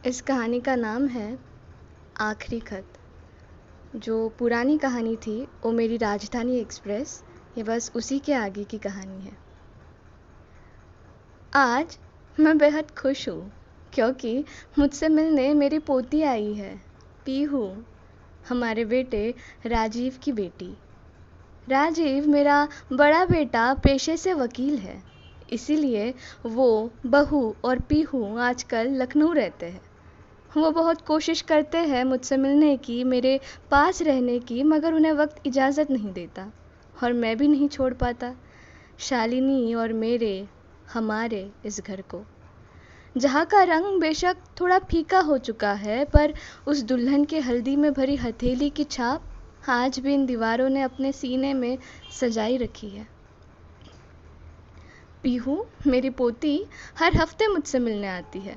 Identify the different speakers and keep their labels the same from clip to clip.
Speaker 1: इस कहानी का नाम है आखिरी खत। जो पुरानी कहानी थी वो मेरी राजधानी एक्सप्रेस, ये बस उसी के आगे की कहानी है। आज मैं बेहद खुश हूँ क्योंकि मुझसे मिलने मेरी पोती आई है, पीहू, हमारे बेटे राजीव की बेटी। राजीव मेरा बड़ा बेटा पेशे से वकील है, इसीलिए वो, बहू और पीहू आजकल लखनऊ रहते हैं। वो बहुत कोशिश करते हैं मुझसे मिलने की, मेरे पास रहने की, मगर उन्हें वक्त इजाज़त नहीं देता और मैं भी नहीं छोड़ पाता शालिनी और हमारे इस घर को, जहाँ का रंग बेशक थोड़ा फीका हो चुका है, पर उस दुल्हन के हल्दी में भरी हथेली की छाप आज भी इन दीवारों ने अपने सीने में सजाई रखी है। पीहू, मेरी पोती, हर हफ्ते मुझसे मिलने आती है।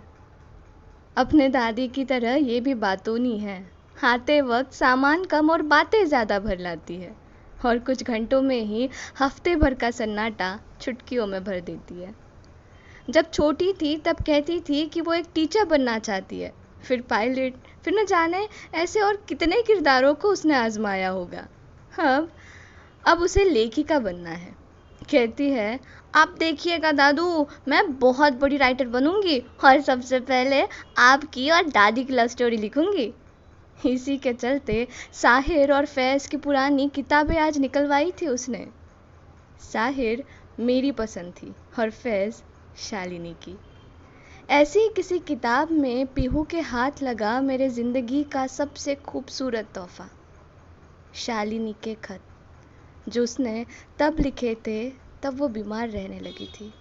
Speaker 1: अपने दादी की तरह ये भी बातूनी है, आते वक्त सामान कम और बातें ज़्यादा भर लाती है और कुछ घंटों में ही हफ्ते भर का सन्नाटा चुटकियों में भर देती है। जब छोटी थी तब कहती थी कि वो एक टीचर बनना चाहती है, फिर पायलट, फिर न जाने ऐसे और कितने किरदारों को उसने आजमाया होगा। अब उसे लेखिका बनना है। कहती है, आप देखिएगा दादू, मैं बहुत बड़ी राइटर बनूंगी और सबसे पहले आपकी और दादी की लव स्टोरी लिखूंगी। इसी के चलते साहिर और फैज़ की पुरानी किताबें आज निकलवाई थी उसने। साहिर मेरी पसंद थी और फैज़ शालिनी की। ऐसी ही किसी किताब में पीहू के हाथ लगा मेरे ज़िंदगी का सबसे खूबसूरत तोहफा, शालिनी के खत, जो उसने तब लिखे थे तब वो बीमार रहने लगी थी।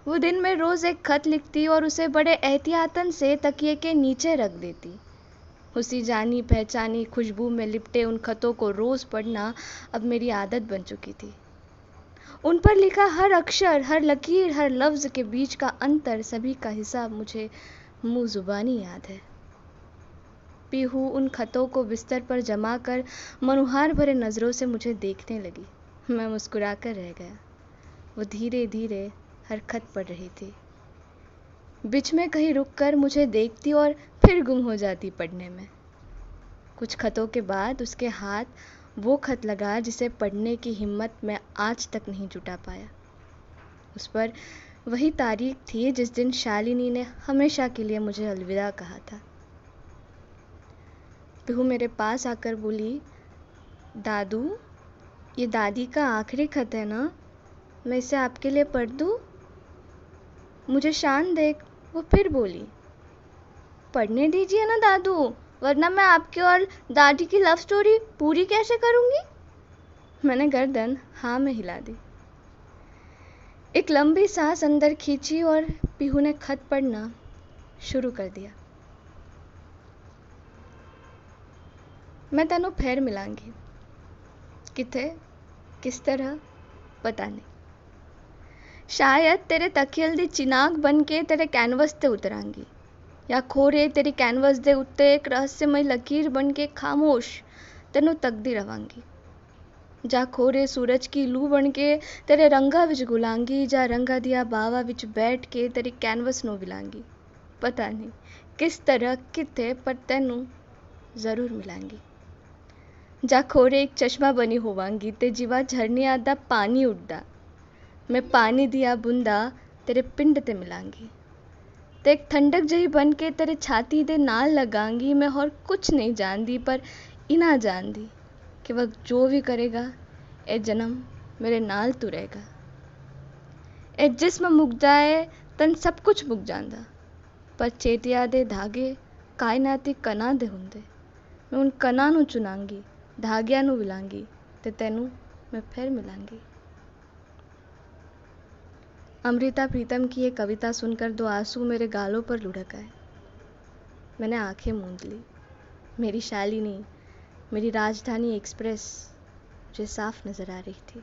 Speaker 1: वो दिन में रोज़ एक खत लिखती और उसे बड़े एहतियातन से तकिए के नीचे रख देती। उसी जानी पहचानी खुशबू में लिपटे उन खतों को रोज़ पढ़ना अब मेरी आदत बन चुकी थी। उन पर लिखा हर अक्षर, हर लकीर, हर लफ्ज़ के बीच का अंतर, सभी का हिसाब मुझे मुँह ज़ुबानी याद है। पीहू उन खतों को बिस्तर पर जमा कर मनुहार भरे नज़रों से मुझे देखने लगी। मैं मुस्कुराकर रह गया। वो धीरे धीरे हर खत पढ़ रही थी। बीच में कहीं रुककर मुझे देखती और फिर गुम हो जाती पढ़ने में। कुछ खतों के बाद उसके हाथ वो खत लगा जिसे पढ़ने की हिम्मत मैं आज तक नहीं जुटा पाया। उस पर वही तारीख थी जिस दिन शालिनी ने हमेशा के लिए मुझे अलविदा कहा था। पीहू मेरे पास आकर बोली, दादू, ये दादी का आखिरी खत है ना, मैं इसे आपके लिए पढ़ दूँ? मुझे शान देख वो फिर बोली, पढ़ने दीजिए ना दादू, वरना मैं आपकी और दादी की लव स्टोरी पूरी कैसे करूँगी? मैंने गर्दन हाँ में हिला दी। एक लंबी सांस अंदर खींची और पीहू ने खत पढ़ना शुरू कर दिया। मैं तेनों फेर मिलांगी, किथे, किस तरह, पता नहीं। शायद तेरे तकियल दी चिनाग बन के तेरे कैनवस ते उतरांगी, या खोरे तेरी कैनवस दे उत्ते एक रहस्यमय लकीर बन के खामोश तेनों तकदी रवांगी। जा खोरे सूरज की लू बन के तेरे रंगा विच गुलांगी, जा रंगा दिया बावा विच बैठ के तेरी कैनवस नू विलांगी। पता नहीं किस तरह, किथे, पर तेनू जरूर मिलांगी। जा खोरे एक चश्मा बनी होवांगी ते जीवा झरने आदा पानी उड़दा, मैं पानी दिया बूंदा तेरे पिंड ते मिलांगी। ते एक ठंडक जही बन के तेरे छाती दे नाल लगांगी। मैं और कुछ नहीं जानदी, पर इना जानदी कि वह जो भी करेगा ए जन्म मेरे नाल तू रहेगा। ए जिस्म मुक जाए तन सब कुछ मुक जांदा, पर चेतिया दे धागे कायनाती कना दे हुंदे। मैं उन कना नू चुनांगी, धागिया नू विलांगी ते तेनू मैं फिर मिलांगी। अमृता प्रीतम की ये कविता सुनकर दो आंसू मेरे गालों पर लुढ़क आए। मैंने आंखें मूंद ली। मेरी शालिनी, मेरी राजधानी एक्सप्रेस मुझे साफ नजर आ रही थी।